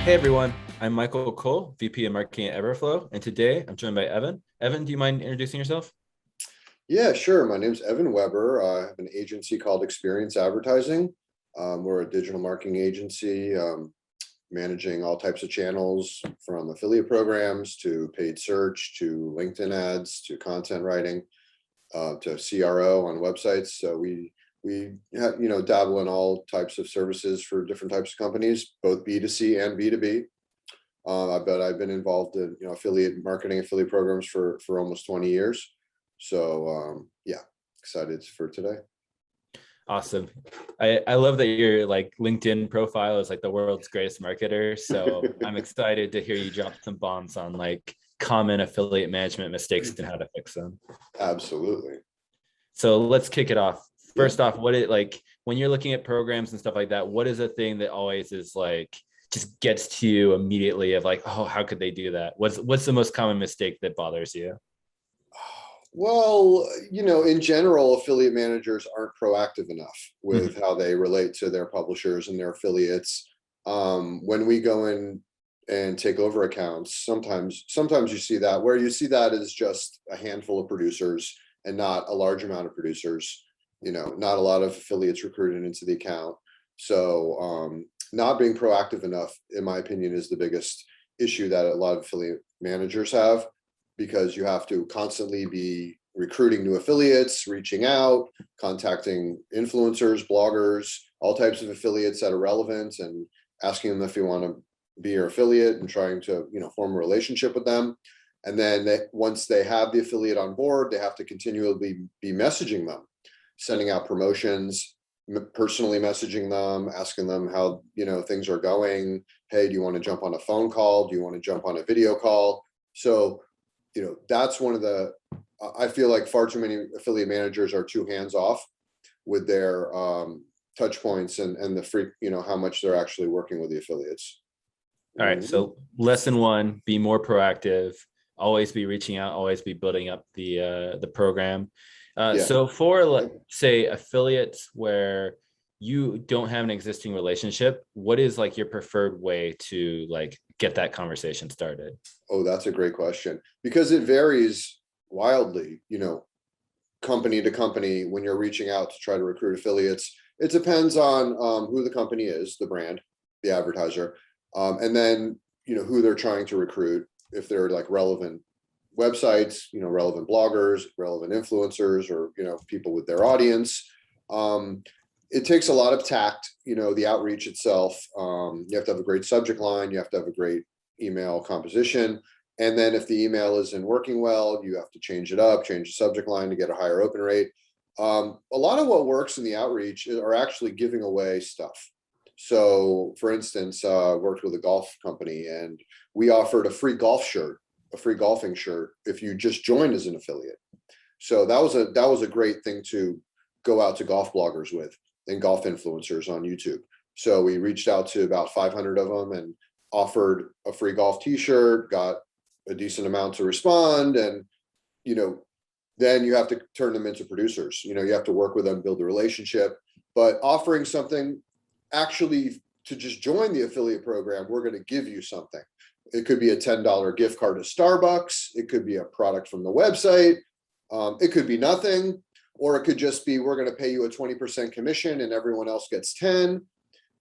Hey everyone, I'm Michael Cole, VP of Marketing at Everflow, and today I'm joined by Evan. Evan, do you mind introducing yourself? Yeah, sure. My name's Evan Weber. I have an agency called Experience Advertising. We're a digital marketing agency, managing all types of channels from affiliate programs to paid search to LinkedIn ads to content writing to CRO on websites. So we have, dabble in all types of services for different types of companies, both B2C and B2B. But I've been involved in affiliate marketing, affiliate programs for almost 20 years. So yeah, excited for today. Awesome. I love that your like LinkedIn profile is like the world's greatest marketer. So I'm excited to hear you drop some bombs on like common affiliate management mistakes and how to fix them. Absolutely. So let's kick it off. Yeah. First off, what it like when you're looking at programs and stuff like that, what is a thing that always is like just gets to you immediately of like, oh, how could they do that? What's the most common mistake that bothers you? Well, in general, affiliate managers aren't proactive enough with Mhm. how they relate to their publishers and their affiliates. When we go in and take over accounts, sometimes you see that where you see that is just a handful of producers and not a large amount of producers, not a lot of affiliates recruited into the account. So not being proactive enough, in my opinion, is the biggest issue that a lot of affiliate managers have, because you have to constantly be recruiting new affiliates, reaching out, contacting influencers, bloggers, all types of affiliates that are relevant, and asking them if you want to be your affiliate and trying to, form a relationship with them. And then once they have the affiliate on board, they have to continually be messaging them, sending out promotions, personally messaging them, asking them how, things are going. Hey, do you want to jump on a phone call? Do you want to jump on a video call? So that's one of the, I feel like far too many affiliate managers are too hands off with their touch points and the free, how much they're actually working with the affiliates. All right. Mhm. So lesson one, be more proactive, always be reaching out, always be building up the program. Yeah. So for say affiliates where you don't have an existing relationship, what is like your preferred way to like get that conversation started? Oh, that's a great question, because it varies wildly, company to company when you're reaching out to try to recruit affiliates. It depends on who the company is, the brand, the advertiser, and then who they're trying to recruit. If they're like relevant websites, relevant bloggers, relevant influencers, or people with their audience. It takes a lot of tact, the outreach itself. You have to have a great subject line. You have to have a great email composition. And then if the email isn't working well, you have to change it up, change the subject line to get a higher open rate. A lot of what works in the outreach are actually giving away stuff. So for instance, worked with a golf company and we offered a free golf shirt, a free golfing shirt, if you just joined as an affiliate. So that was a great thing to go out to golf bloggers with and golf influencers on YouTube. So we reached out to about 500 of them and offered a free golf t-shirt, got a decent amount to respond, and you know then you have to turn them into producers. You have to work with them, build a relationship. But offering something actually to just join the affiliate program, we're going to give you something. It could be a $10 gift card to Starbucks. It could be a product from the website. It could be nothing, or it could just be we're going to pay you a 20% commission and everyone else gets 10.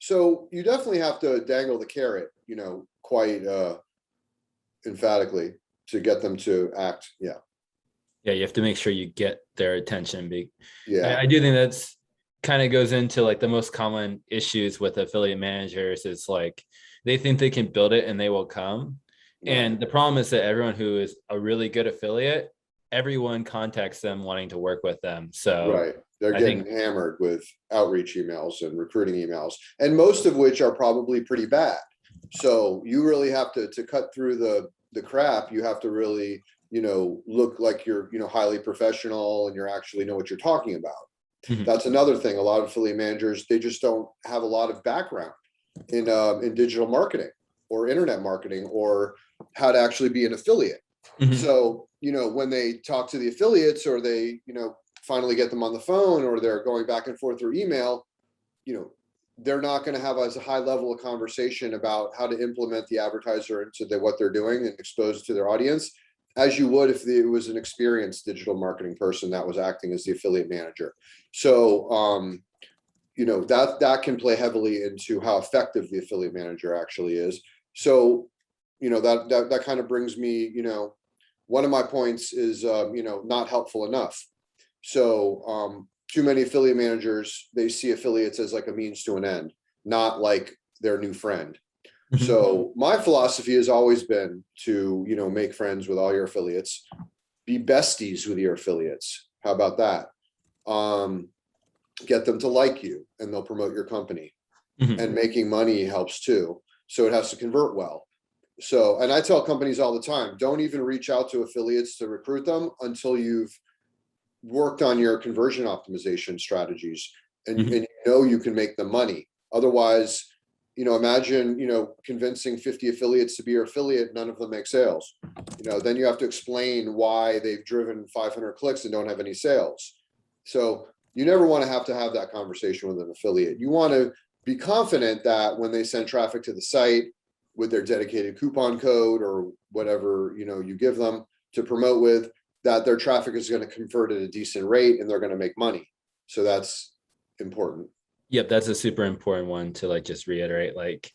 So you definitely have to dangle the carrot, quite emphatically to get them to act. Yeah. Yeah, you have to make sure you get their attention. Yeah. I do think that's kind of goes into like the most common issues with affiliate managers is like they think they can build it and they will come. Right. And the problem is that everyone who is a really good affiliate, everyone contacts them wanting to work with them. So Right. They're I think getting hammered with outreach emails and recruiting emails, and most of which are probably pretty bad. So you really have to cut through the crap. You have to really, look like you're, highly professional and you're actually know what you're talking about. Mhm. That's another thing. A lot of affiliate managers, they just don't have a lot of background in digital marketing or internet marketing or how to actually be an affiliate. Mhm. So, when they talk to the affiliates or they, finally get them on the phone or they're going back and forth through email, you know, they're not going to have as a high level of conversation about how to implement the advertiser into what they're doing and expose it to their audience as you would if it was an experienced digital marketing person that was acting as the affiliate manager. So, that can play heavily into how effective the affiliate manager actually is. So, that kind of brings me, one of my points is, not helpful enough. So, too many affiliate managers, they see affiliates as like a means to an end, not like their new friend. Mhm. So my philosophy has always been to, make friends with all your affiliates, be besties with your affiliates. How about that? Get them to like you and they'll promote your company. Mhm. And making money helps too. So it has to convert well. So, and I tell companies all the time, don't even reach out to affiliates to recruit them until you've worked on your conversion optimization strategies and, Mhm. and you can make them money. Otherwise, imagine, convincing 50 affiliates to be your affiliate, none of them make sales. Then you have to explain why they've driven 500 clicks and don't have any sales. So you never want to have that conversation with an affiliate. You want to be confident that when they send traffic to the site with their dedicated coupon code or whatever, you give them to promote with, that their traffic is going to convert at a decent rate and they're going to make money. So that's important. Yep, that's a super important one to like just reiterate. Like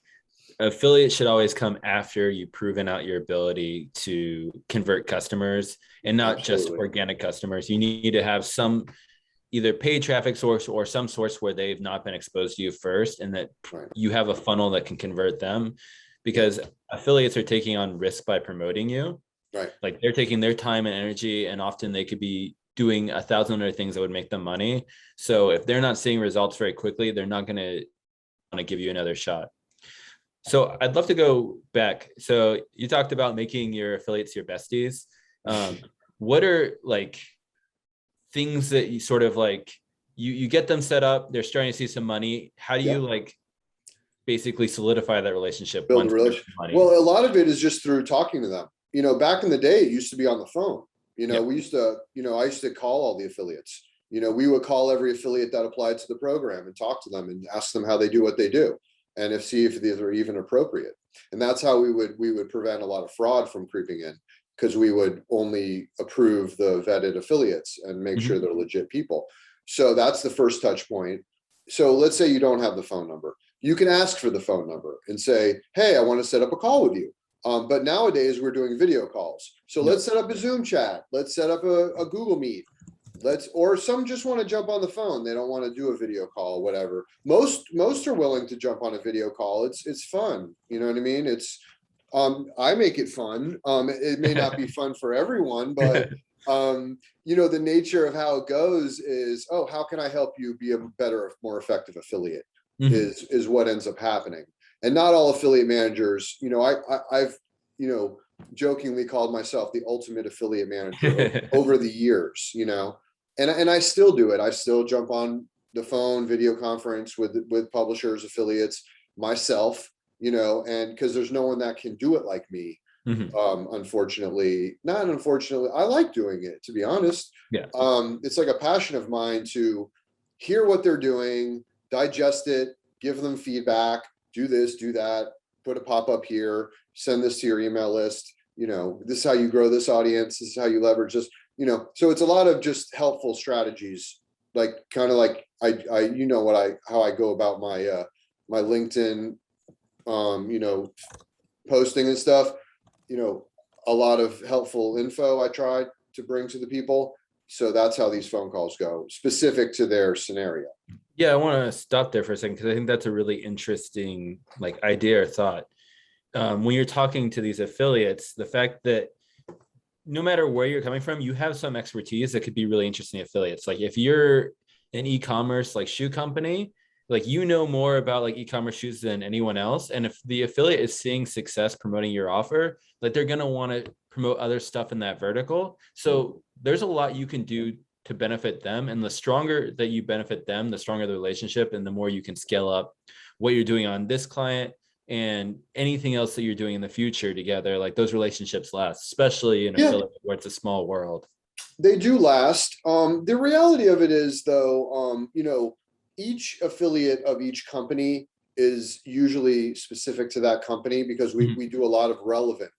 affiliate should always come after you've proven out your ability to convert customers and not just Absolutely. organic customers. You need to have some either paid traffic source or some source where they've not been exposed to you first and that Right. you have a funnel that can convert them because affiliates are taking on risk by promoting you. Right. Like they're taking their time and energy and often they could be doing 1,000 other things that would make them money. So if they're not seeing results very quickly, they're not going to want to give you another shot. So I'd love to go back. So you talked about making your affiliates your besties. What are like things that you sort of like you get them set up, they're starting to see some money. How do you Yeah. like basically solidify that relationship Build a once there's relationship. money? Well, a lot of it is just through talking to them. Back in the day, it used to be on the phone. Yep. We used to, I used to call all the affiliates. We would call every affiliate that applied to the program and talk to them and ask them how they do what they do, and see if these are even appropriate. And that's how we would prevent a lot of fraud from creeping in, because we would only approve the vetted affiliates and make Mhm. sure they're legit people. So that's the first touch point. So let's say you don't have the phone number, you can ask for the phone number and say, hey, I want to set up a call with you. But nowadays we're doing video calls. So Yep. let's set up a Zoom chat. Let's set up a Google Meet. Or some just want to jump on the phone. They don't want to do a video call, whatever. Most are willing to jump on a video call. It's fun. You know what I mean? I make it fun. It may not be fun for everyone, but the nature of how it goes is, oh, how can I help you be a better, more effective affiliate? Mhm. Is what ends up happening. And not all affiliate managers, I've jokingly called myself the ultimate affiliate manager over the years, and I still do it. I still jump on the phone, video conference with publishers, affiliates, myself, and because there's no one that can do it like me. Mhm. Not unfortunately, I like doing it, to be honest. Yeah. It's like a passion of mine to hear what they're doing, digest it, give them feedback, do this, do that, put a pop-up here, send this to your email list. This is how you grow this audience. This is how you leverage this. So it's a lot of just helpful strategies, like kind of like how I go about my LinkedIn, posting and stuff. A lot of helpful info I try to bring to the people. So that's how these phone calls go, specific to their scenario. Yeah, I want to stop there for a second because I think that's a really interesting like idea or thought. When you're talking to these affiliates, the fact that no matter where you're coming from, you have some expertise that could be really interesting to affiliates. Like if you're an e-commerce like shoe company, like you know more about like e-commerce shoes than anyone else. And if the affiliate is seeing success promoting your offer, like they're gonna want to promote other stuff in that vertical. So there's a lot you can do to benefit them. And the stronger that you benefit them, the stronger the relationship and the more you can scale up what you're doing on this client and anything else that you're doing in the future together. Like those relationships last, especially in Yeah, affiliate where it's a small world. they do last. The reality of it is, though, each affiliate of each company is usually specific to that company, because we do a lot of relevant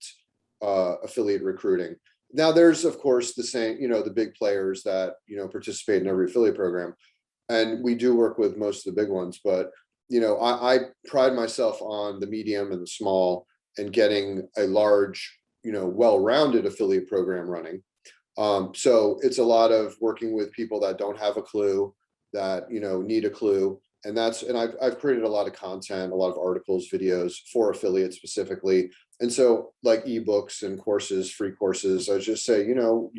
affiliate recruiting. Now there's of course the same, the big players that, participate in every affiliate program. And we do work with most of the big ones, but I pride myself on the medium and the small, and getting a large, well-rounded affiliate program running. So it's a lot of working with people that don't have a clue, that need a clue. And I've created a lot of content, a lot of articles, videos for affiliates specifically. And so like ebooks and courses, free courses, I just say, you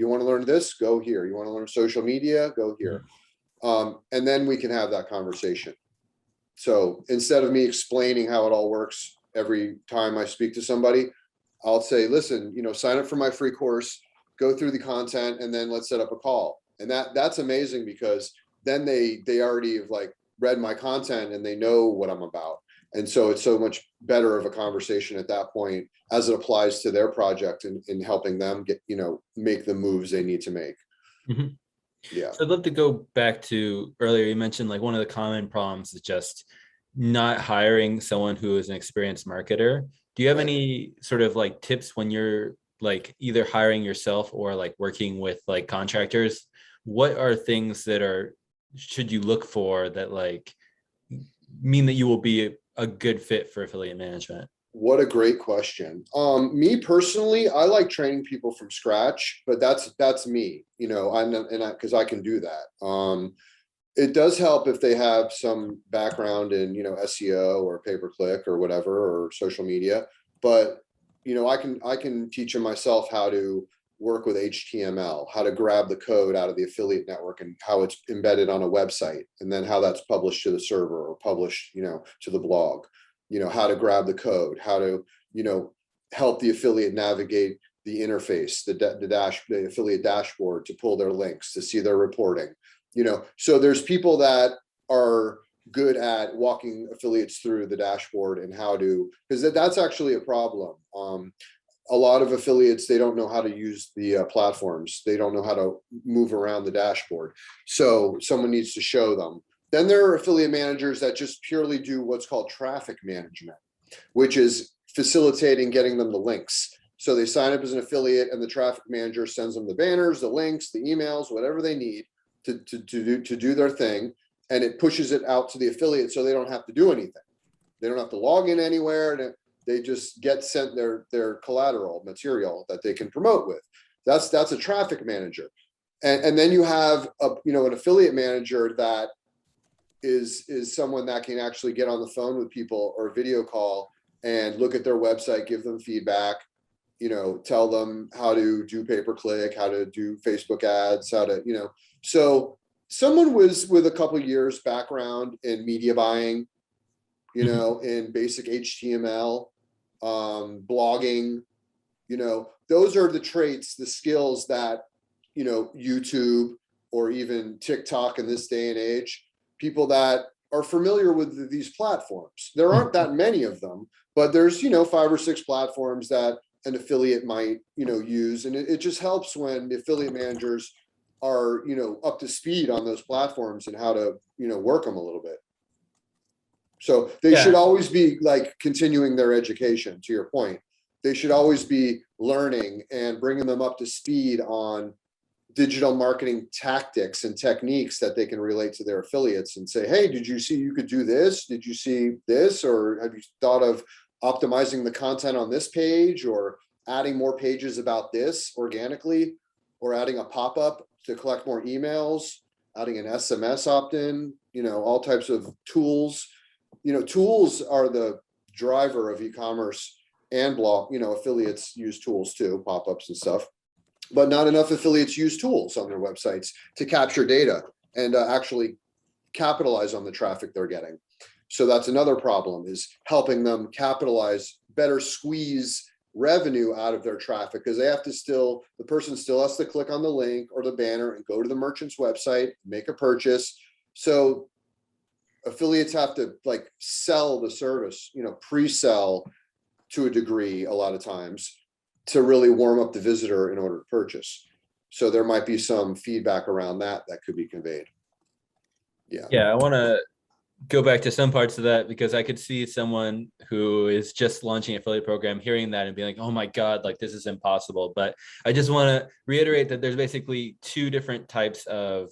want to learn this, go here. You want to learn social media, go here. And then we can have that conversation. So instead of me explaining how it all works every time I speak to somebody, I'll say, listen, sign up for my free course, go through the content, and then let's set up a call. And that's amazing, because then they already have like read my content and they know what I'm about. And so it's so much better of a conversation at that point, as it applies to their project, and in helping them get, make the moves they need to make. Mm-hmm. Yeah. So I'd love to go back to earlier. You mentioned like one of the common problems is just not hiring someone who is an experienced marketer. Do you have any sort of like tips when you're like either hiring yourself or like working with like contractors? What are things that should you look for that like mean that you will be a good fit for affiliate management? What a great question. Me personally, I like training people from scratch, but that's me, because I can do that. It does help if they have some background in, SEO or pay-per-click or whatever, or social media. But, I can teach them myself how to work with HTML, how to grab the code out of the affiliate network and how it's embedded on a website, and then how that's published to the server or published, to the blog. How to grab the code, how to, help the affiliate navigate the interface, the affiliate dashboard, to pull their links, to see their reporting. So there's people that are good at walking affiliates through the dashboard and how to, because that's actually a problem. A lot of affiliates, they don't know how to use the platforms. They don't know how to move around the dashboard. So someone needs to show them. Then there are affiliate managers that just purely do what's called traffic management, which is facilitating getting them the links. So they sign up as an affiliate, and the traffic manager sends them the banners, the links, the emails, whatever they need to do their thing. And it pushes it out to the affiliate, so they don't have to do anything. They don't have to log in anywhere. They just get sent their collateral material that they can promote with. That's a traffic manager. And then you have an affiliate manager that is someone that can actually get on the phone with people or video call and look at their website, give them feedback, tell them how to do pay-per-click, how to do Facebook ads, how to, so someone with a couple of years background in media buying, in basic HTML, blogging, those are the traits, the skills that, YouTube or even TikTok in this day and age, people that are familiar with these platforms. There aren't that many of them, but there's, 5 or 6 platforms that an affiliate might, use. And it just helps when the affiliate managers are, up to speed on those platforms and how to, work them a little bit. So they should always be like continuing their education, to your point. They should always be learning and bringing them up to speed on digital marketing tactics and techniques that they can relate to their affiliates, and say, hey, did you see you could do this? Did you see this? Or have you thought of optimizing the content on this page, or adding more pages about this organically, or adding a pop-up to collect more emails, adding an SMS opt-in, all types of tools. Tools are the driver of e-commerce and blog. Affiliates use tools too, pop-ups and stuff. But not enough affiliates use tools on their websites to capture data and actually capitalize on the traffic they're getting. So that's another problem, is helping them capitalize, better squeeze revenue out of their traffic, because the person still has to click on the link or the banner and go to the merchant's website, make a purchase. So affiliates have to like sell the service, pre-sell to a degree a lot of times, to really warm up the visitor in order to purchase. So there might be some feedback around that could be conveyed. Yeah. Yeah, I want to go back to some parts of that because I could see someone who is just launching an affiliate program hearing that and being like, oh my God, like this is impossible. But I just want to reiterate that there's basically two different types of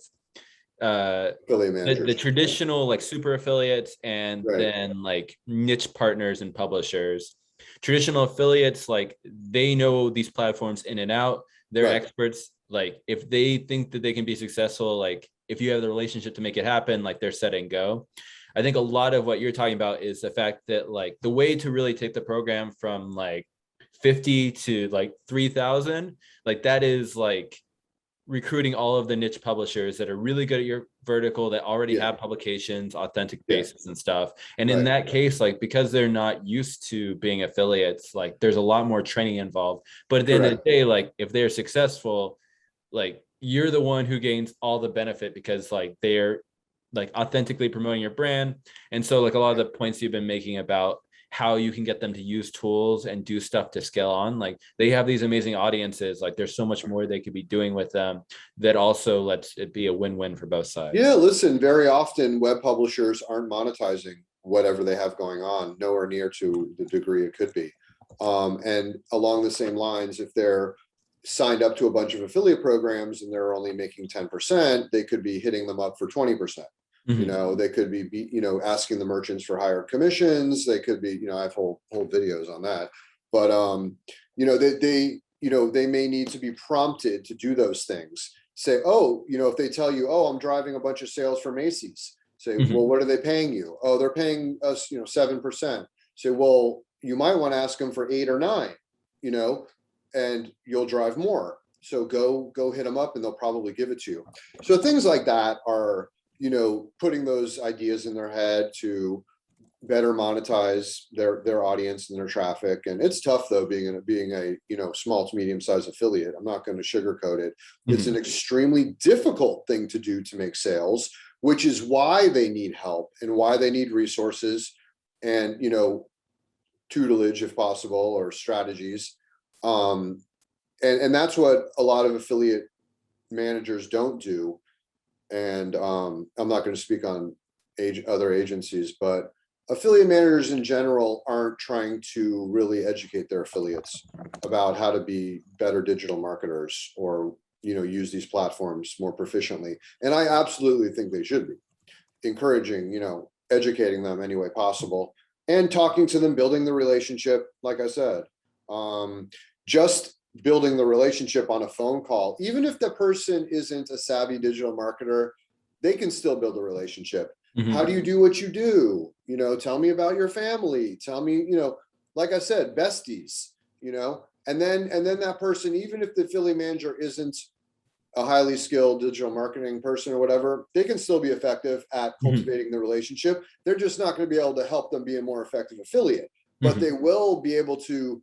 Affiliate the managers. traditional like super affiliates and Right. then like niche partners and publishers. Traditional affiliates, like they know these platforms in and out. They're Right. experts. Like if they think that they can be successful, like if you have the relationship to make it happen, like they're set and go. I think a lot of what you're talking about is the fact that like the way to really take the program from like 50 to like 3,000, like that is like recruiting all of the niche publishers that are really good at your vertical that already Yeah. have publications, authentic Yeah. basis and stuff. And in Right. that case, like because they're not used to being affiliates, like there's a lot more training involved. But at the end of Correct. the day, like if they're successful, like you're the one who gains all the benefit because like they're like authentically promoting your brand. And so like a lot of the points you've been making about how you can get them to use tools and do stuff to scale on, like they have these amazing audiences, like there's so much more they could be doing with them that also lets it be a win-win for both Yeah, sides. listen, very often web publishers aren't monetizing whatever they have going on, nowhere near to the degree it could be. And along the same lines, if they're signed up to a bunch of affiliate programs and they're only making 10%, they could be hitting them up for 20%. You Mm-hmm. know, they could be, asking the merchants for higher commissions. They could be, I have whole videos on that. But they may need to be prompted to do those things. Say, oh, if they tell you, oh, I'm driving a bunch of sales for Macy's. Say, well, Mm-hmm. what are they paying you? Oh, they're paying us, 7%. Say, well, you might want to ask them for 8 or 9, you know, and you'll drive more. So go hit them up and they'll probably give it to you. So things like that are, putting those ideas in their head to better monetize their audience and their traffic. And it's tough though, being a small to medium sized affiliate. I'm not going to sugarcoat it. It's Mm-hmm. an extremely difficult thing to do to make sales, which is why they need help and why they need resources and tutelage if possible, or strategies. And that's what a lot of affiliate managers don't do. And I'm not going to speak on other agencies, but affiliate managers in general aren't trying to really educate their affiliates about how to be better digital marketers, or use these platforms more proficiently. And I absolutely think they should be encouraging, educating them any way possible, and talking to them, building the relationship. Like I said, just building the relationship on a phone call, even if the person isn't a savvy digital marketer, they can still build a relationship. How do Mm-hmm. you do what you do? Tell me about your family. Tell me, like I said, besties, and then that person, even if the affiliate manager isn't a highly skilled digital marketing person or whatever, they can still be effective at Mm-hmm. cultivating the relationship. They're just not going to be able to help them be a more effective affiliate, but Mm-hmm. they will be able to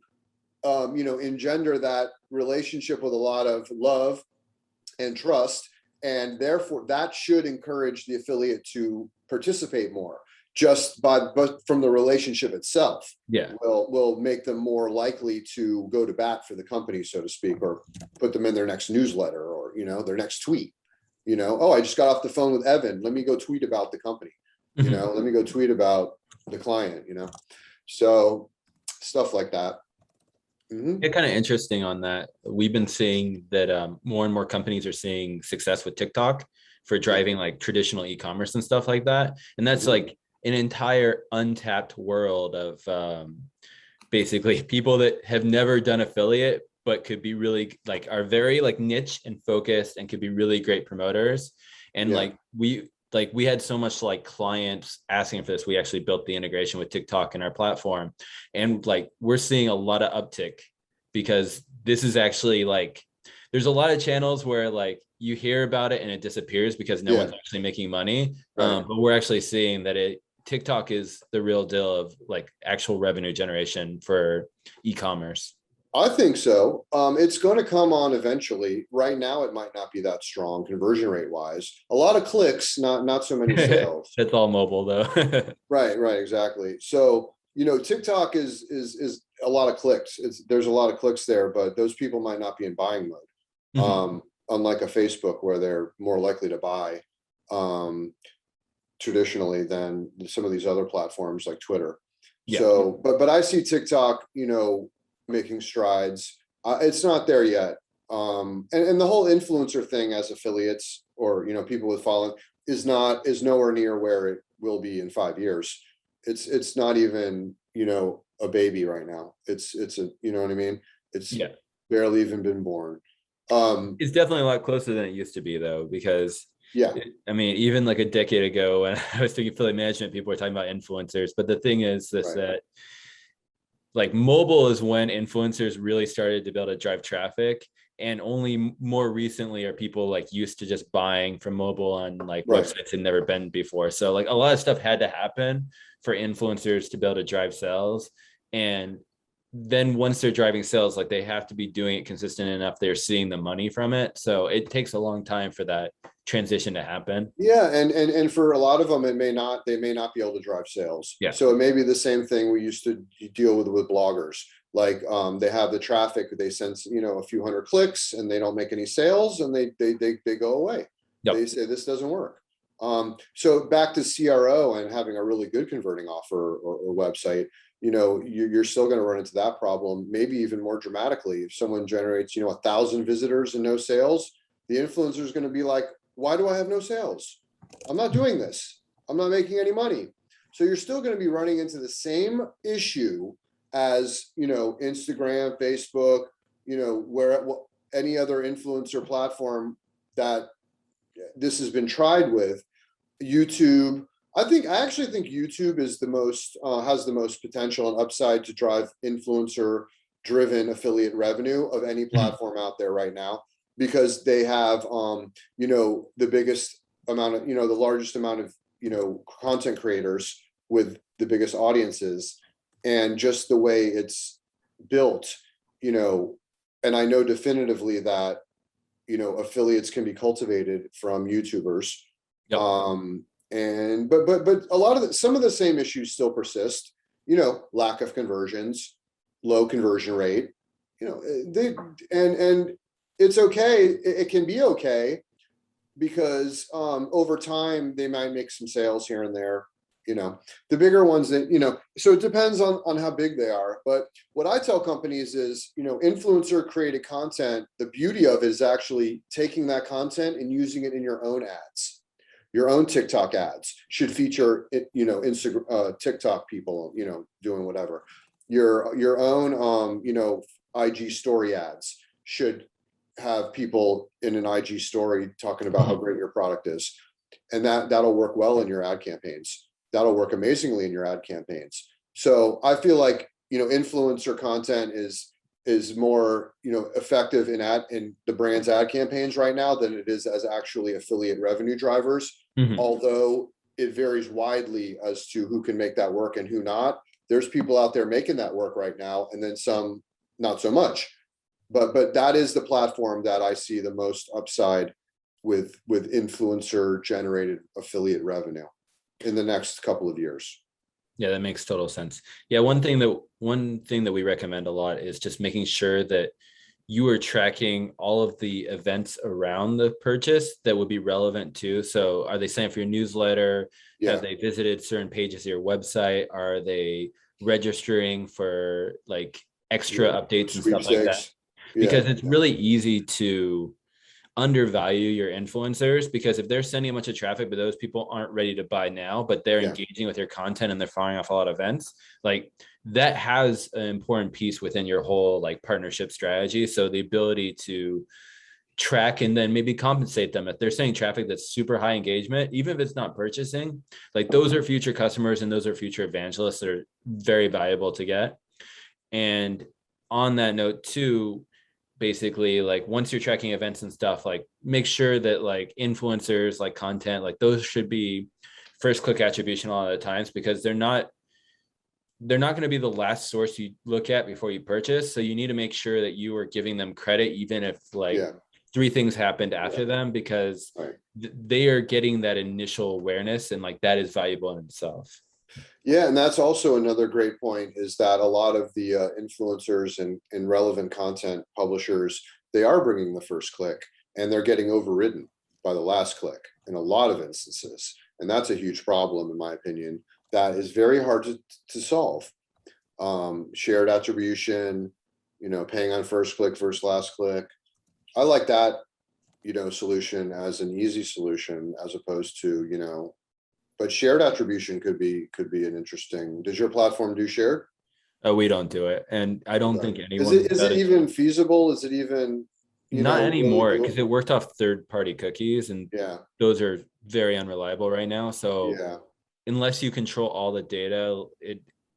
engender that relationship with a lot of love and trust. And therefore that should encourage the affiliate to participate more, but from the relationship itself Yeah. will make them more likely to go to bat for the company, so to speak, or put them in their next newsletter, or their next tweet. Oh, I just got off the phone with Evan, let me go tweet about the company. Mm-hmm. Let me go tweet about the client. So stuff like that. Mm-hmm. Yeah, kind of interesting on that. We've been seeing that more and more companies are seeing success with TikTok for Yeah. driving like traditional e-commerce and stuff like that. And that's Mm-hmm. like an entire untapped world of basically people that have never done affiliate but could be really like are very like niche and focused and could be really great promoters. And Yeah. we had so much like clients asking for this. We actually built the integration with TikTok in our platform, and like we're seeing a lot of uptick because this is actually like there's a lot of channels where like you hear about it and it disappears because no Yeah. one's actually making money. Right. But we're actually seeing that TikTok is the real deal of like actual revenue generation for e-commerce. I think so. It's going to come on eventually. Right now, it might not be that strong conversion rate wise. A lot of clicks, not so many sales. That's all mobile though. Right, right, exactly. So TikTok is a lot of clicks. There's a lot of clicks there, but those people might not be in buying mode. Mhm. Unlike a Facebook where they're more likely to buy. Um, traditionally than some of these other platforms like Twitter. Yeah. So, but I see TikTok, you know, making strides. It's not there yet. And the whole influencer thing as affiliates or, you know, people with following is nowhere near where it will be in 5 years. It's not even, you know, a baby right now. It's a, you know what I mean? It's Yeah. barely even been born. It's definitely a lot closer than it used to be, though, because Yeah, I mean, even like a decade ago when I was thinking affiliate management, people were talking about influencers. But the thing is this, right. that like mobile is when influencers really started to be able to drive traffic. And only more recently are people like used to just buying from mobile on like Right. websites had never been before. So like a lot of stuff had to happen for influencers to be able to drive sales. And then once they're driving sales, like they have to be doing it consistent enough they're seeing the money from it. So it takes a long time for that transition to happen. Yeah, and for a lot of them, they may not be able to drive sales. Yeah. So it may be the same thing we used to deal with bloggers. Like they have the traffic, they send, you know, a few hundred clicks and they don't make any sales and they go away. Yep. They say this doesn't work. So back to CRO and having a really good converting offer or website, you know, you're still going to run into that problem, maybe even more dramatically. If someone generates, you know, 1,000 visitors and no sales, the influencer is going to be like, why do I have no sales? I'm not doing this. I'm not making any money. So you're still going to be running into the same issue as, you know, Instagram, Facebook, you know, where any other influencer platform that this has been tried with. YouTube. I actually think YouTube is the most has the most potential and upside to drive influencer driven affiliate revenue of any platform out there right now, because they have you know, the biggest amount of, you know, the largest amount of, you know, content creators with the biggest audiences, and just the way it's built, you know. And I know definitively that, you know, affiliates can be cultivated from YouTubers. Yep. And but a lot of some of the same issues still persist, you know, lack of conversions, low conversion rate, you know, and it's okay. It can be okay because over time they might make some sales here and there, you know. The bigger ones that, you know, so it depends on how big they are. But what I tell companies is, you know, influencer created content, the beauty of it is actually taking that content and using it in your own ads. Your own TikTok ads should feature, you know, Instagram, TikTok people, you know, doing whatever. Your own, you know, IG story ads should have people in an IG story talking about how great your product is, and that'll work well in your ad campaigns. That'll work amazingly in your ad campaigns. So I feel like, you know, influencer content is more, you know, effective in the brand's ad campaigns right now than it is as actually affiliate revenue drivers. Although it varies widely as to who can make that work and who not. There's people out there making that work right now, and then some not so much. But that is the platform that I see the most upside with influencer generated affiliate revenue in the next couple of years. Yeah, that makes total sense. Yeah, one thing that we recommend a lot is just making sure that you are tracking all of the events around the purchase that would be relevant too. So are they signed up for your newsletter? Yeah. Have they visited certain pages of your website? Are they registering for like extra updates and stuff like that? Because it's really easy to undervalue your influencers, because if they're sending a bunch of traffic but those people aren't ready to buy now, but they're engaging with your content and they're firing off a lot of events, like that has an important piece within your whole like partnership strategy. So the ability to track and then maybe compensate them if they're sending traffic that's super high engagement, even if it's not purchasing, like those are future customers and those are future evangelists that are very valuable to get. And on that note too, basically, like once you're tracking events and stuff, like make sure that like influencers, like content, like those should be first click attribution a lot of the times, because they're not going to be the last source you look at before you purchase. So you need to make sure that you are giving them credit, even if like three things happened after them, because they are getting that initial awareness, and like that is valuable in itself. Yeah, and that's also another great point, is that a lot of the influencers and relevant content publishers, they are bringing the first click and they're getting overridden by the last click in a lot of instances. And that's a huge problem, in my opinion, that is very hard to solve. Shared attribution, paying on first click versus last click. I like that, solution as an easy solution as opposed to, but shared attribution could be an interesting. Does your platform do shared? We don't do it, and I don't think Is anyone it does. even feasible? Is it even, Not really anymore, because doable? it worked off third-party cookies, and Yeah, those are very unreliable right now. So yeah, unless you control all the data,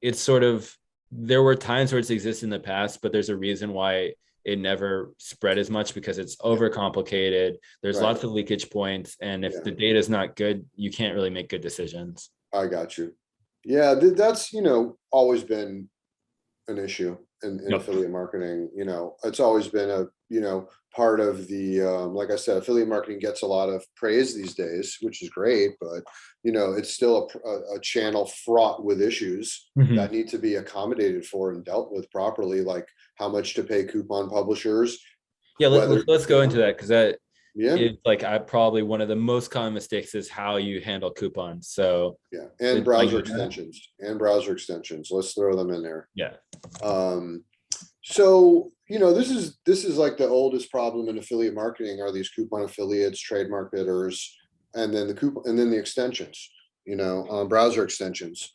it's sort of, there were times where it's existed in the past, but there's a reason why it never spread as much, because it's yeah, overcomplicated. There's right. lots of leakage points, and if Yeah, the data is not good, you can't really make good decisions. I got you. Yeah, that's, always been an issue in Yep. affiliate marketing. It's always been a, part of the, like I said, affiliate marketing gets a lot of praise these days, which is great, but it's still a channel fraught with issues that Mhm. need to be accommodated for and dealt with properly, like how much to pay coupon publishers, Yeah, whether, let's go into that, because that yeah, is like, I probably, one of the most common mistakes is how you handle coupons. So yeah, and it's like, browser extensions, let's throw them in there. yeah. Um, So, this is like the oldest problem in affiliate marketing are these coupon affiliates, trade marketers, and then the coupon, and then the extensions, browser extensions,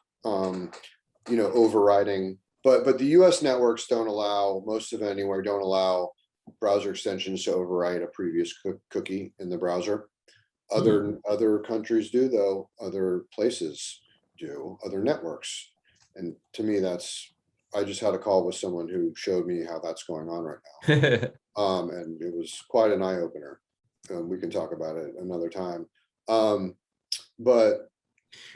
overriding. But the US networks don't allow, most of it anywhere, don't allow browser extensions to override a previous cookie in the browser. Hmm. Other countries do, though, other places do, other networks. And to me, I just had a call with someone who showed me how that's going on right now. And it was quite an eye opener. We can talk about it another time. Um, but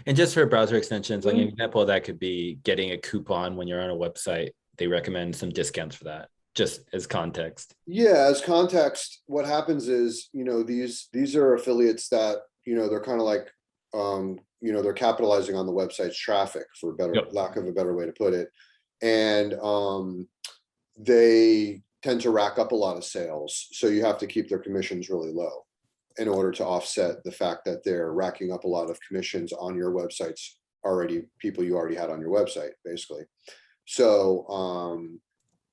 And just for browser extensions, like an mm, example of that could be getting a coupon when you're on a website. They recommend some discounts for that, just as context. yeah, as context, what happens is, these are affiliates that, they're kind of like, they're capitalizing on the website's traffic, for better Yep. lack of a better way to put it. And they tend to rack up a lot of sales. So you have to keep their commissions really low in order to offset the fact that they're racking up a lot of commissions on your websites, already people you already had on your website, basically. So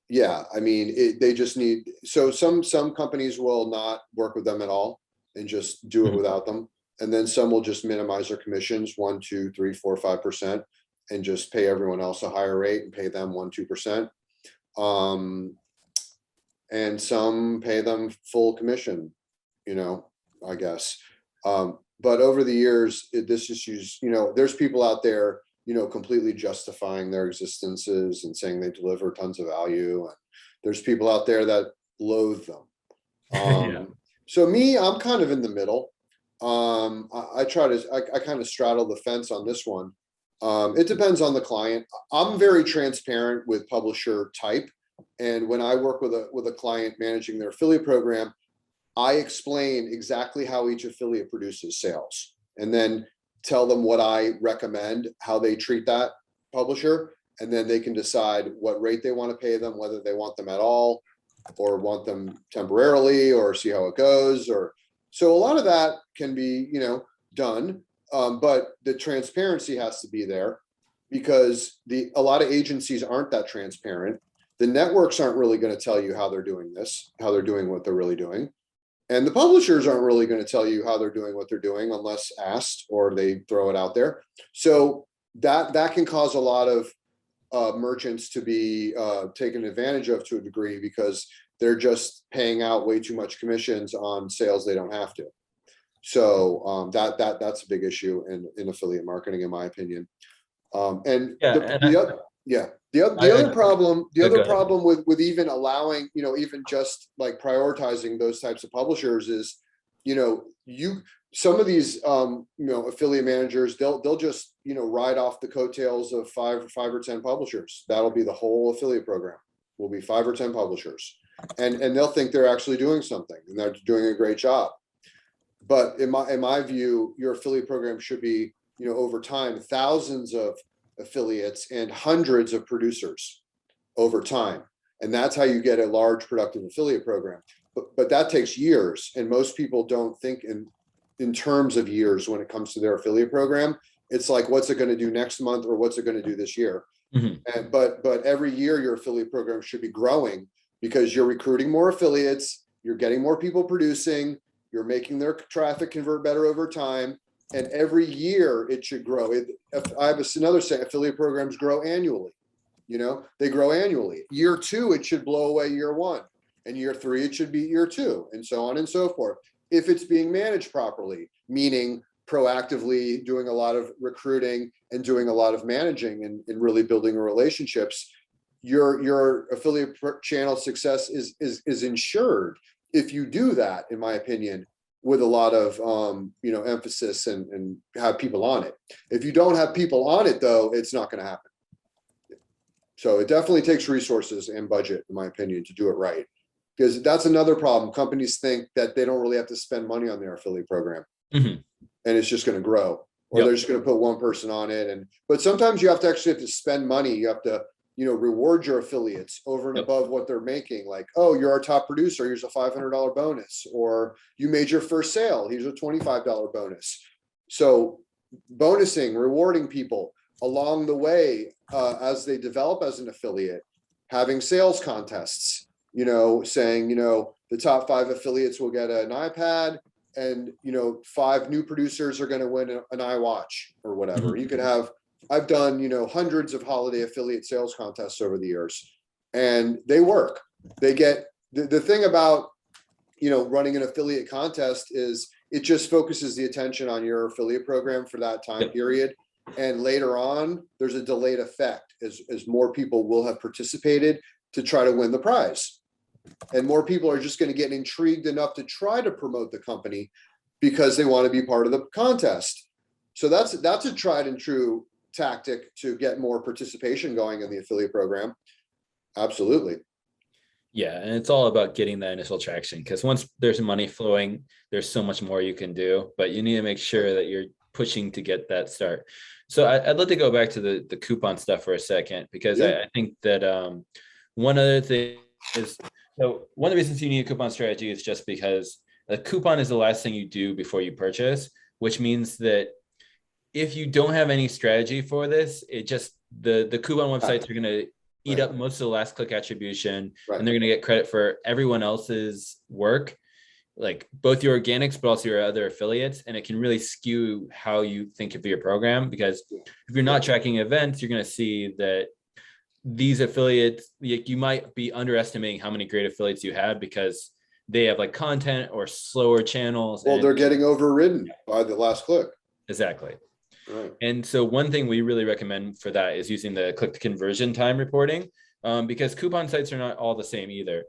yeah, I mean, they just need, so some companies will not work with them at all and just do it Mhm. without them. And then some will just minimize their commissions 1, 2, 3, 4, 5%, and just pay everyone else a higher rate and pay them 1, 2%. Um, and some pay them full commission, you know, I guess. But over the years, this issues, there's people out there, completely justifying their existences and saying they deliver tons of value. And there's people out there that loathe them. Yeah. So me, I'm kind of in the middle. I kind of straddle the fence on this one. It depends on the client. I'm very transparent with publisher type. And when I work with a client managing their affiliate program, I explain exactly how each affiliate produces sales and then tell them what I recommend, how they treat that publisher, and then they can decide what rate they want to pay them, whether they want them at all or want them temporarily or see how it goes. Or so a lot of that can be, done. But the transparency has to be there because a lot of agencies aren't that transparent. The networks aren't really going to tell you how they're doing this, how they're doing what they're really doing. And the publishers aren't really going to tell you how they're doing what they're doing unless asked or they throw it out there. So that can cause a lot of merchants to be taken advantage of to a degree because they're just paying out way too much commissions on sales they don't have to. So that's a big issue in affiliate marketing, in my opinion. And Yeah. And the other, yeah, the I other problem, go ahead. with even allowing, even just like prioritizing those types of publishers is, you some of these affiliate managers, they'll just ride off the coattails of five or 10 publishers. That'll be the whole affiliate program. Will be 5 or 10 publishers, and they'll think they're actually doing something and they're doing a great job. But in my view, your affiliate program should be, over time, thousands of affiliates and hundreds of producers over time. And that's how you get a large productive affiliate program. But that takes years. And most people don't think in terms of years when it comes to their affiliate program. It's like, what's it going to do next month, or what's it going to do this year? And but every year your affiliate program should be growing, because you're recruiting more affiliates, you're getting more people producing, you're making their traffic convert better over time, and every year it should grow. I have another saying: affiliate programs grow annually. They grow annually. Year 2, it should blow away year 1, and year 3, it should beat year 2, and so on and so forth. If it's being managed properly, meaning proactively doing a lot of recruiting and doing a lot of managing and really building relationships, your affiliate channel success is ensured if you do that, in my opinion, with a lot of emphasis and have people on it. If you don't have people on it, though, it's not going to happen. So it definitely takes resources and budget, in my opinion, to do it right. Because that's another problem. Companies think that they don't really have to spend money on their affiliate program, and it's just going to grow, or they're just going to put one person on it. But sometimes you have to spend money. You have to, reward your affiliates over and above what they're making. Like, oh, you're our top producer, here's a $500 bonus, or you made your first sale, here's a $25 bonus. So bonusing, rewarding people along the way as they develop as an affiliate, having sales contests, saying, the top 5 affiliates will get an iPad, and 5 new producers are going to win an iWatch or whatever. You could have, I've done hundreds of holiday affiliate sales contests over the years, and they work. They get the thing about running an affiliate contest is it just focuses the attention on your affiliate program for that time period, and later on there's a delayed effect as more people will have participated to try to win the prize. And more people are just going to get intrigued enough to try to promote the company because they want to be part of the contest. So that's a tried and true tactic to get more participation going in the affiliate program. Absolutely. Yeah, and it's all about getting that initial traction, because once there's money flowing, there's so much more you can do, but you need to make sure that you're pushing to get that start. So I'd love to go back to the coupon stuff for a second, because I think that one other thing is, so one of the reasons you need a coupon strategy is just because a coupon is the last thing you do before you purchase, which means that if you don't have any strategy for this, it just, the coupon websites are going to eat up most of the last click attribution, and they're going to get credit for everyone else's work, like both your organics, but also your other affiliates. And it can really skew how you think of your program, because if you're not tracking events, you're going to see that these affiliates, you might be underestimating how many great affiliates you have because they have like content or slower channels. Well, they're getting overridden by the last click. Exactly. Right. And so one thing we really recommend for that is using the click to conversion time reporting, because coupon sites are not all the same either.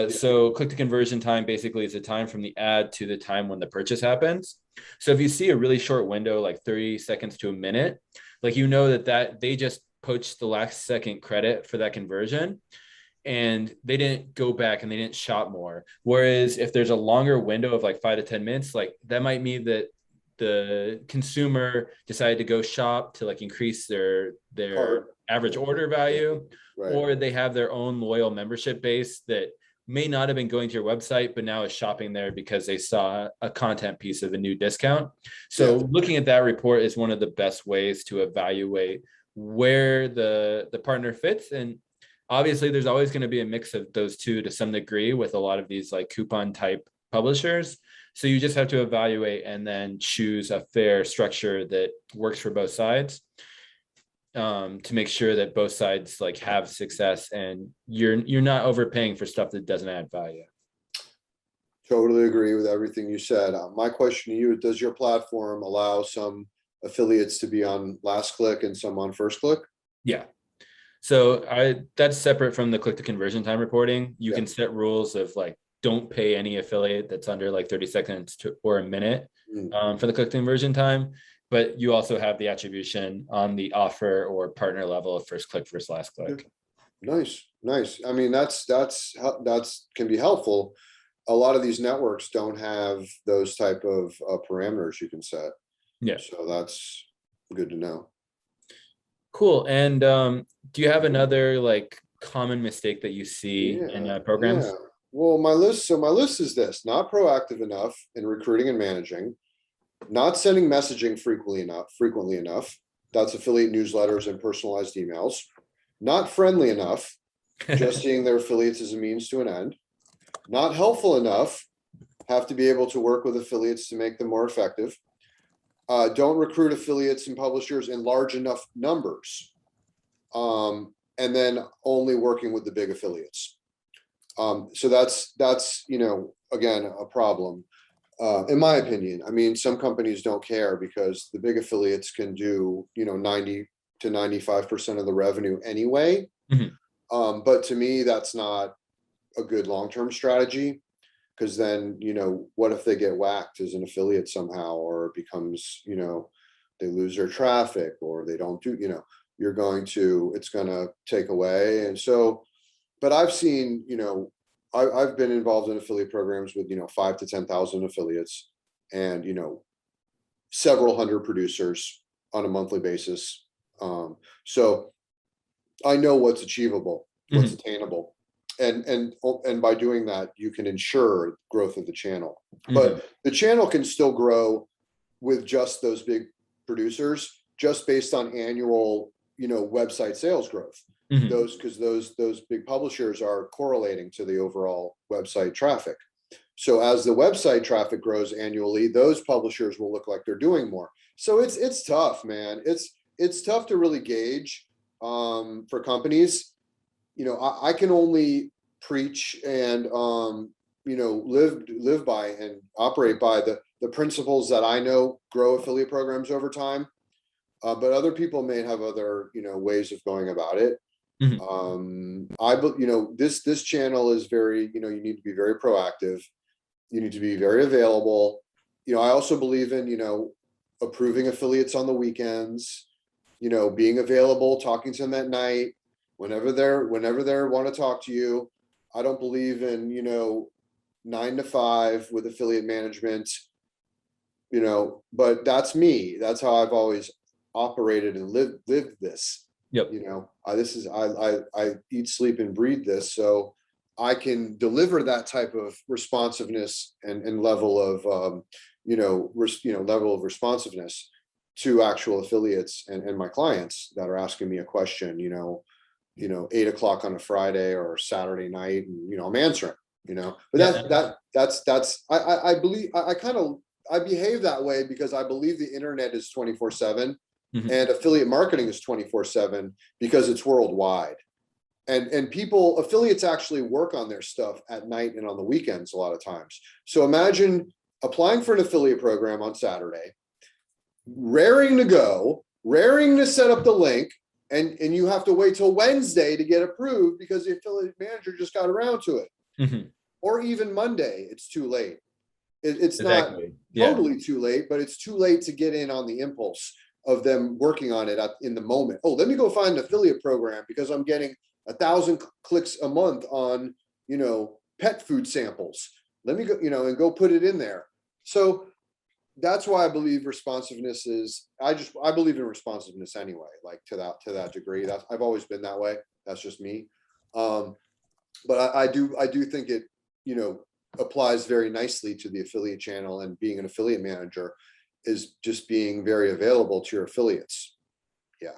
So click to conversion time basically is the time from the ad to the time when the purchase happens. So if you see a really short window, like 30 seconds to a minute, like that they just poached the last second credit for that conversion, and they didn't go back and they didn't shop more. Whereas if there's a longer window of like 5 to 10 minutes, like that might mean that the consumer decided to go shop to like increase their average order value, or they have their own loyal membership base that may not have been going to your website, but now is shopping there because they saw a content piece of a new discount. So looking at that report is one of the best ways to evaluate where the partner fits. And obviously there's always going to be a mix of those two to some degree with a lot of these like coupon type publishers. So you just have to evaluate and then choose a fair structure that works for both sides, to make sure that both sides like have success and you're not overpaying for stuff that doesn't add value. Totally agree with everything you said. My question to you, does your platform allow some affiliates to be on last click and some on first click? Yeah. So that's separate from the click to conversion time reporting. You can set rules of like, don't pay any affiliate that's under like 30 seconds or a minute for the click to conversion time. But you also have the attribution on the offer or partner level of first click versus last click. Nice. I mean, that's can be helpful. A lot of these networks don't have those type of parameters you can set. Yeah. So that's good to know. Cool. And do you have another like common mistake that you see in programs? Well, my list is this: not proactive enough in recruiting and managing, not sending messaging frequently enough. That's affiliate newsletters and personalized emails. Not friendly enough, just seeing their affiliates as a means to an end. Not helpful enough, have to be able to work with affiliates to make them more effective. Don't recruit affiliates and publishers in large enough numbers. And then only working with the big affiliates. So that's, you know, again, a problem. In my opinion. I mean, some companies don't care because the big affiliates can do, you know, 90 to 95% of the revenue anyway. But to me, that's not a good long-term strategy, because then, you know, what if they get whacked as an affiliate somehow, or it becomes, you know, they lose their traffic, or they don't do, you know, it's going to take away. And so, but I've seen, you know, I've been involved in affiliate programs with, you know, 5 to 10,000 affiliates, and, you know, several hundred producers on a monthly basis. So I know what's achievable, what's attainable. And by doing that, you can ensure growth of the channel. But the channel can still grow with just those big producers, just based on annual, you know, website sales growth. Because those big publishers are correlating to the overall website traffic. So as the website traffic grows annually, those publishers will look like they're doing more. So it's tough, man. It's tough to really gauge for companies. You know, I can only preach and you know, live by and operate by the principles that I know grow affiliate programs over time. But other people may have other, you know, ways of going about it. You know, this channel is very, you know, you need to be very proactive. You need to be very available. You know, I also believe in, you know, approving affiliates on the weekends, you know, being available, talking to them at night, whenever they want to talk to you. I don't believe in, you know, 9 to 5 with affiliate management, you know, but that's me. That's how I've always operated and lived this. You know, I eat, sleep, and breathe this, so I can deliver that type of responsiveness and level of you know, level of responsiveness to actual affiliates and my clients that are asking me a question, you know, 8 o'clock on a Friday or Saturday night, and, you know, I'm answering, you know. But that's I believe I behave that way because I believe the internet is 24/7. And affiliate marketing is 24/7 because it's worldwide. And affiliates actually work on their stuff at night and on the weekends a lot of times. So imagine applying for an affiliate program on Saturday, raring to go, raring to set up the link, and you have to wait till Wednesday to get approved because the affiliate manager just got around to it. Or even Monday, it's too late. It's exactly. Not totally too late, but it's too late to get in on the impulse of them working on it in the moment. Oh, let me go find an affiliate program because I'm getting 1,000 clicks a month on, you know, pet food samples. Let me go, you know, and go put it in there. So that's why I believe responsiveness is, I believe in responsiveness anyway, like to that degree. I've always been that way. That's just me. But I do think it, you know, applies very nicely to the affiliate channel, and being an affiliate manager is just being very available to your affiliates. Yeah.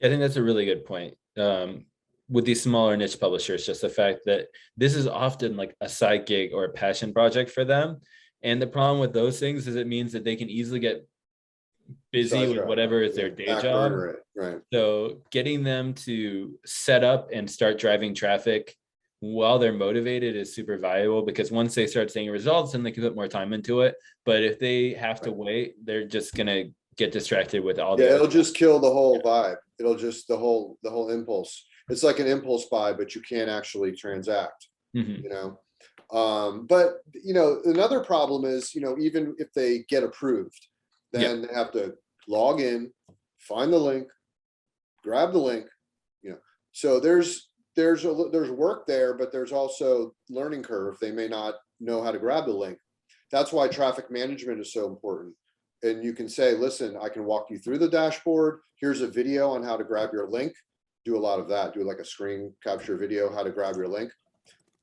I think that's a really good point. With these smaller niche publishers, just the fact that this is often like a side gig or a passion project for them. And the problem with those things is it means that they can easily get busy with whatever is their day job. Right. So getting them to set up and start driving traffic while they're motivated is super valuable, because once they start seeing results, then they can put more time into it. But if they have to wait, they're just gonna get distracted with all it'll just kill the whole vibe. It'll just the whole impulse. It's like an impulse buy, but you can't actually transact. You know. But you know, another problem is, you know, even if they get approved, then they have to log in, find the link, grab the link, you know. So there's work there, but there's also learning curve. They may not know how to grab the link. That's why traffic management is so important. And you can say, listen, I can walk you through the dashboard. Here's a video on how to grab your link. Do a lot of that. Do like a screen capture video, how to grab your link.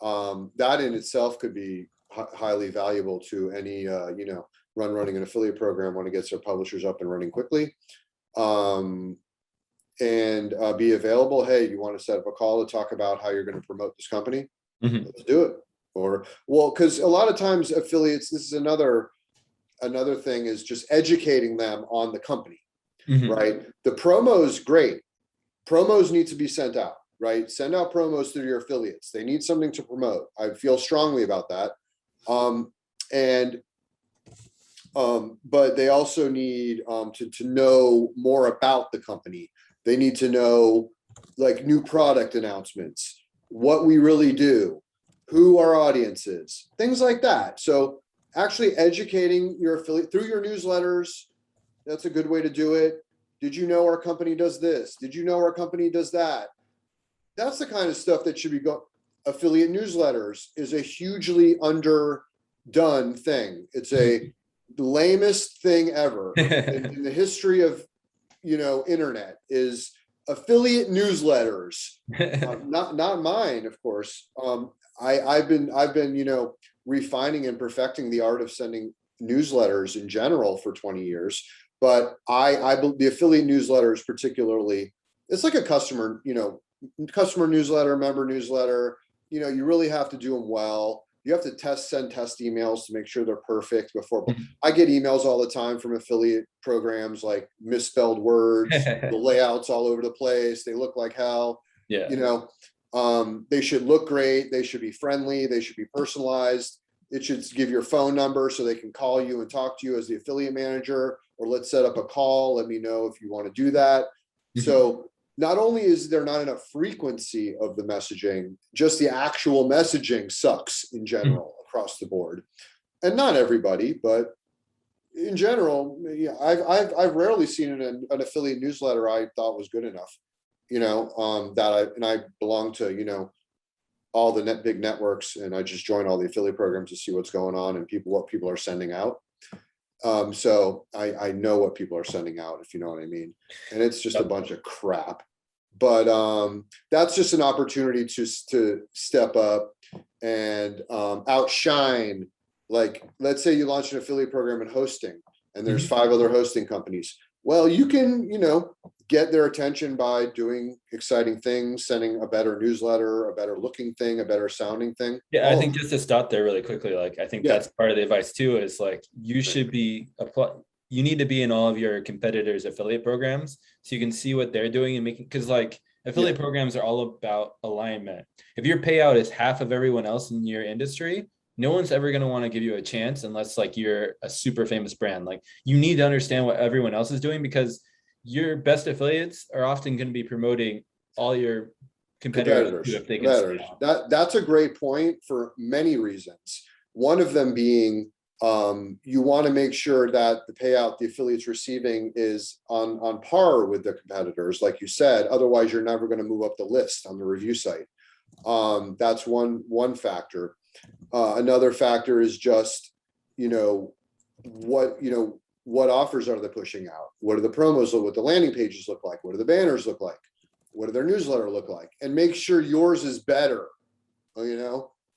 That in itself could be highly valuable to any, you know, running an affiliate program when it gets their publishers up and running quickly. And be available. Hey, you want to set up a call to talk about how you're going to promote this company? Let's do it. Or, well, because a lot of times affiliates, this is another thing, is just educating them on the company, right? The promo is great. Promos need to be sent out, right? Send out promos through your affiliates. They need something to promote. I feel strongly about that. But they also need to know more about the company. They need to know like new product announcements, what we really do, who our audience is, things like that. So actually educating your affiliate through your newsletters, that's a good way to do it. Did you know our company does this? Did you know our company does that? That's the kind of stuff that should be going. Affiliate newsletters is a hugely underdone thing. It's the lamest thing ever in the history of, internet, is affiliate newsletters. Not mine, of course. I've been refining and perfecting the art of sending newsletters in general for 20 years. But the affiliate newsletters particularly, it's like a customer newsletter, member newsletter. You really have to do them well. You have to send test emails to make sure they're perfect before. I get emails all the time from affiliate programs, like misspelled words, the layouts all over the place. They look like hell. Yeah. They should look great. They should be friendly. They should be personalized. It should give your phone number so they can call you and talk to you as the affiliate manager, or let's set up a call. Let me know if you want to do that. So not only is there not enough frequency of the messaging, just the actual messaging sucks in general across the board. And not everybody, but in general, yeah, I've rarely seen an affiliate newsletter I thought was good enough. I belong to, all the big networks, and I just join all the affiliate programs to see what's going on and what people are sending out. So I know what people are sending out, if you know what I mean. And it's just a bunch of crap. But that's just an opportunity to step up and outshine. Like, let's say you launch an affiliate program in hosting, and there's 5 other hosting companies. Well, you can, get their attention by doing exciting things, sending a better newsletter, a better looking thing, a better sounding thing. Yeah, I think just to stop there really quickly, like I think that's part of the advice too, is like you should be you need to be in all of your competitors' affiliate programs so you can see what they're doing and making, because like affiliate programs are all about alignment. If your payout is half of everyone else in your industry, no one's ever going to want to give you a chance unless like you're a super famous brand. Like you need to understand what everyone else is doing, because your best affiliates are often going to be promoting all your competitors. If they can. That's a great point for many reasons. One of them being you want to make sure that the payout the affiliate's receiving is on par with the competitors, like you said. Otherwise, you're never going to move up the list on the review site. That's one factor. Another factor is just, what offers are they pushing out? What are the promos look? What the landing pages look like? What do the banners look like? What do their newsletter look like? And make sure yours is better.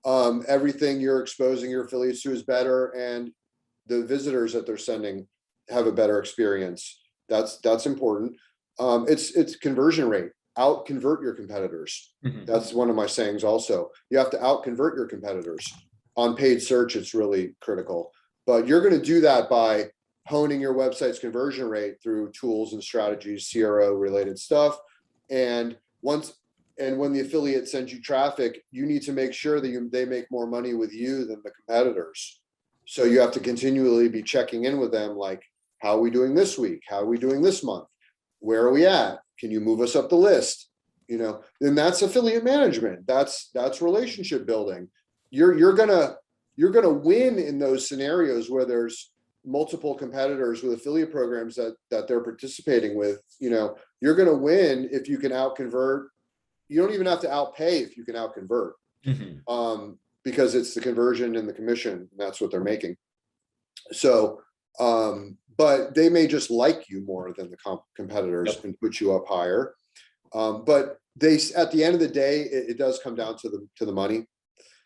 Everything you're exposing your affiliates to is better, and the visitors that they're sending have a better experience. That's important. It's conversion rate. Out convert your competitors. That's one of my sayings also. You have to out convert your competitors. On paid search, it's really critical. But you're going to do that by honing your website's conversion rate through tools and strategies, CRO related stuff. And when the affiliate sends you traffic, you need to make sure that they make more money with you than the competitors. So you have to continually be checking in with them, like, how are we doing this week? How are we doing this month? Where are we at? Can you move us up the list? Then that's affiliate management. That's relationship building. You're gonna win in those scenarios where there's multiple competitors with affiliate programs that they're participating with. You're gonna win if you can out convert. You don't even have to outpay if you can out convert, because it's the conversion and the commission. That's what they're making. So, but they may just like you more than the competitors and put you up higher. But at the end of the day, it does come down to the money.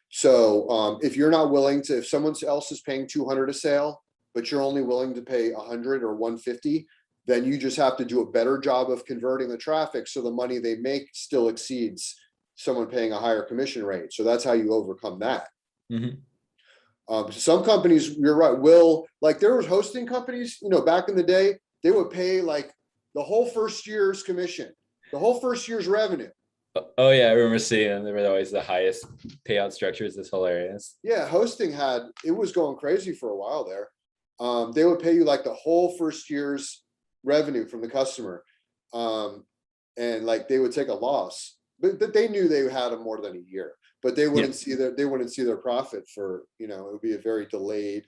So if you're not willing to, if someone else is paying $200 a sale but you're only willing to pay 100 or 150, then you just have to do a better job of converting the traffic so the money they make still exceeds someone paying a higher commission rate. So that's how you overcome that. Some companies, you're right, will, like there was hosting companies, back in the day, they would pay like the whole first year's commission, the whole first year's revenue. Oh yeah, I remember seeing them. They were always the highest payout structures. It's hilarious. Yeah, hosting it was going crazy for a while there. They would pay you like the whole first year's revenue from the customer. And like they would take a loss, but they knew they had them more than a year, but they wouldn't see their profit for, it would be a very delayed,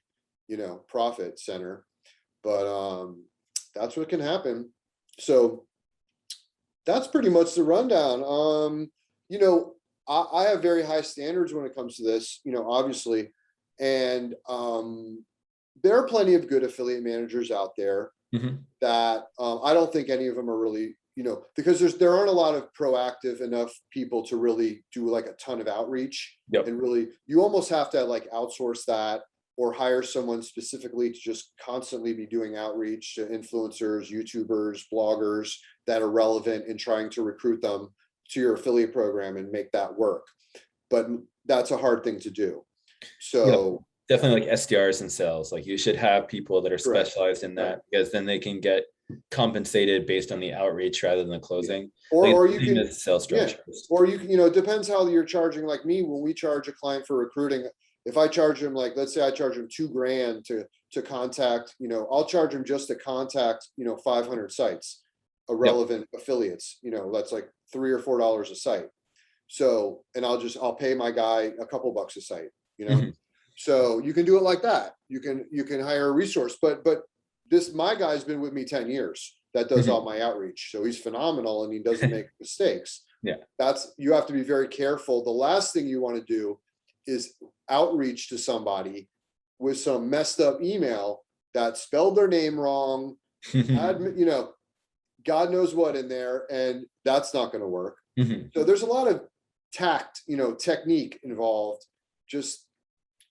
profit center. But that's what can happen. So that's pretty much the rundown. I have very high standards when it comes to this, obviously. And there are plenty of good affiliate managers out there that I don't think any of them are really, because there aren't a lot of proactive enough people to really do like a ton of outreach. And really, you almost have to like outsource that or hire someone specifically to just constantly be doing outreach to influencers, YouTubers, bloggers that are relevant and trying to recruit them to your affiliate program and make that work. But that's a hard thing to do. So definitely like SDRs and sales, like you should have people that are specialized in that, because then they can get compensated based on the outreach rather than the closing. Or you can sales structures. Or you can, it depends how you're charging. Like me, when we charge a client for recruiting, if I charge them, like, let's say I charge them $2,000 to contact, I'll charge them just to contact, 500 sites, relevant affiliates, that's like $3 or $4 a site. So, and I'll pay my guy a couple bucks a site, So you can do it like that. You can hire a resource, but my guy's been with me 10 years that does all my outreach. So he's phenomenal and he doesn't make mistakes. You have to be very careful. The last thing you want to do is outreach to somebody with some messed up email that spelled their name wrong, had, God knows what in there, and that's not going to work. So there's a lot of tact, technique involved just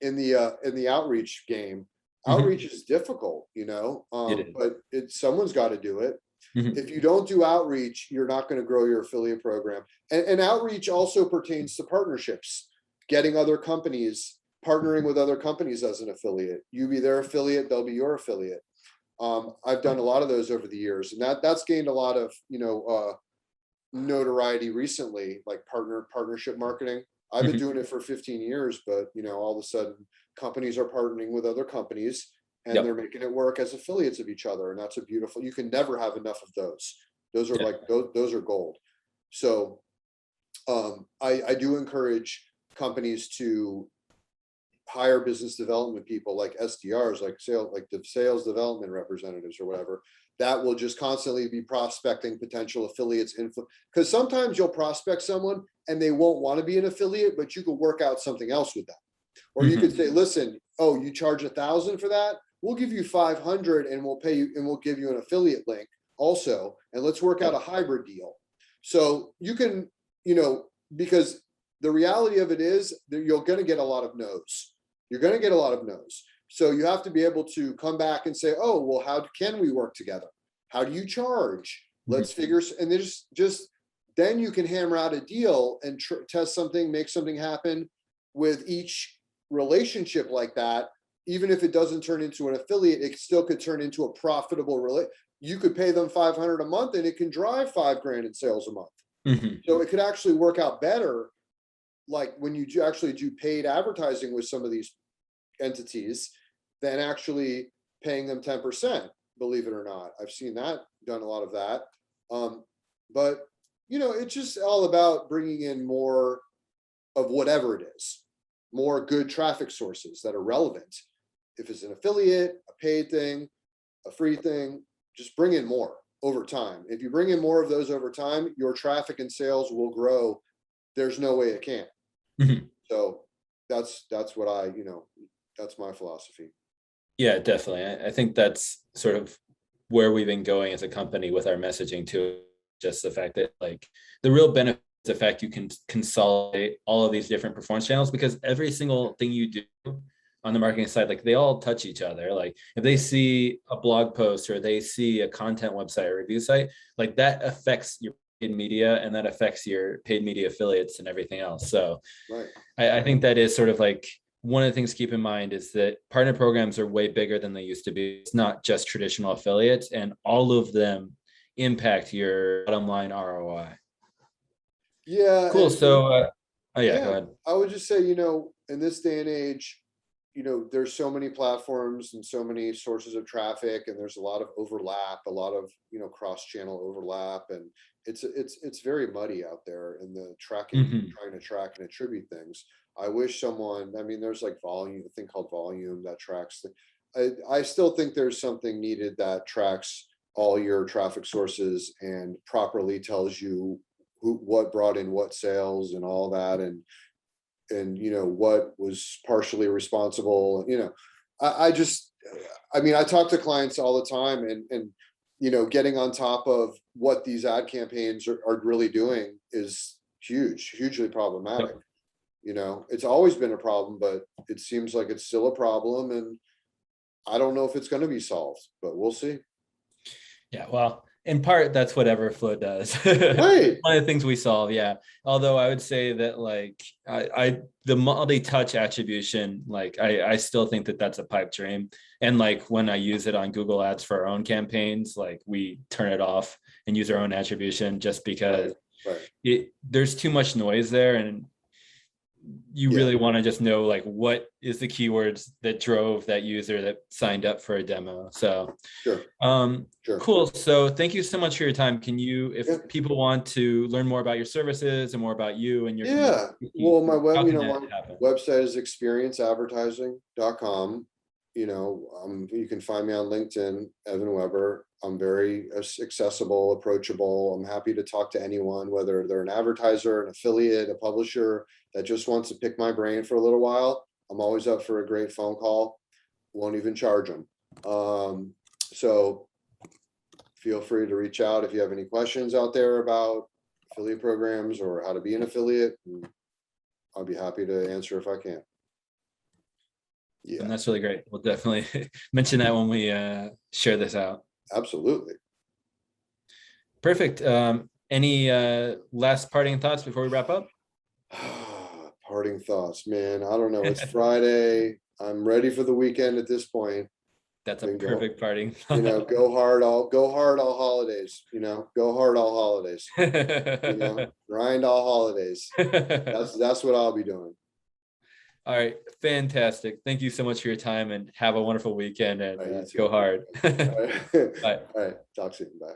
in the outreach game. Outreach is difficult, but someone's got to do it. If you don't do outreach, you're not going to grow your affiliate program. And outreach also pertains to partnerships, getting other companies, partnering with other companies as an affiliate. You be their affiliate, they'll be your affiliate. I've done a lot of those over the years, and that's gained a lot of, notoriety recently, like partnership marketing. I've been doing it for 15 years, but all of a sudden companies are partnering with other companies and they're making it work as affiliates of each other. And that's you can never have enough of those. Those are like, those are gold. So I do encourage companies to hire business development people like SDRs, like the sales development representatives or whatever, that will just constantly be prospecting potential affiliates. Because sometimes you'll prospect someone and they won't want to be an affiliate, but you could work out something else with them. Or you could say, listen, you charge $1,000 for that? We'll give you 500 and we'll pay you, and we'll give you an affiliate link also. And let's work out a hybrid deal. So you can, because the reality of it is that you're going to get a lot of no's. You're going to get a lot of no's. So you have to be able to come back and say, oh, well, how can we work together? How do you charge? Let's figure, and then then you can hammer out a deal and test something, make something happen with each relationship like that. Even if it doesn't turn into an affiliate, it still could turn into a profitable relationship. You could pay them $500 a month and it can drive $5,000 in sales a month. So it could actually work out better. Like when you actually do paid advertising with some of these entities than actually paying them 10%, believe it or not. I've seen that, done a lot of that. But it's just all about bringing in more of whatever it is, more good traffic sources that are relevant. If it's an affiliate, a paid thing, a free thing, just bring in more over time. If you bring in more of those over time, your traffic and sales will grow. There's no way it can't. So that's what that's my philosophy. Yeah, definitely. I think that's sort of where we've been going as a company with our messaging too. Just the fact that like the real benefit is the fact you can consolidate all of these different performance channels, because every single thing you do on the marketing side, like they all touch each other. Like if they see a blog post or they see a content website or review site, like that affects your paid media and that affects your paid media affiliates and everything else. So Right. I think that is sort of like one of the things to keep in mind is that partner programs are way bigger than they used to be. It's not just traditional affiliates, and all of them impact your bottom line ROI. Yeah. Cool. And So, oh yeah, go yeah, ahead. I would just say, in this day and age, there's so many platforms and so many sources of traffic, and there's a lot of overlap, a lot of, cross-channel overlap, and it's very muddy out there in the tracking, Mhm. trying to track and attribute things. I wish someone, I mean, there's like volume, a thing called volume that tracks I still think there's something needed that tracks all your traffic sources and properly tells you what brought in what sales and all that, and what was partially responsible. I just, I mean, I talk to clients all the time, and getting on top of what these ad campaigns are really doing is hugely problematic. Yep. It's always been a problem, but it seems like it's still a problem, and I don't know if it's going to be solved, but we'll see. Yeah, well, in part, that's what Everflow does. Right. One of the things we solve, yeah. Although I would say that like the multi-touch attribution, like I still think that that's a pipe dream. And like when I use it on Google Ads for our own campaigns, like we turn it off and use our own attribution just because Right. there's too much noise there, and you Yeah. really want to just know like what is the keywords that drove that user that signed up for a demo. So Sure. Sure. cool. So thank you so much for your time. Can you, if Yeah. people want to learn more about your services and more about you and your Yeah. community, Well, how can my that happen? website is experienceadvertising.com. You can find me on LinkedIn, Evan Weber. I'm very accessible, approachable. I'm happy to talk to anyone, whether they're an advertiser, an affiliate, a publisher that just wants to pick my brain for a little while. I'm always up for a great phone call. Won't even charge them. So feel free to reach out if you have any questions out there about affiliate programs or how to be an affiliate. I'll be happy to answer if I can. And Yeah, that's really great. We'll definitely mention that when we share this out. absolutely. Perfect. Any last parting thoughts before we wrap up? Parting thoughts, man. I don't know. It's Friday. I'm ready for the weekend at this point. That's a And go, perfect parting. go hard all holidays. Go hard all holidays. Grind all holidays. That's what I'll be doing. All right, fantastic. Thank you so much for your time, and have a wonderful weekend, and All right, you too. go hard. All right. Bye. All right. Talk soon. Bye.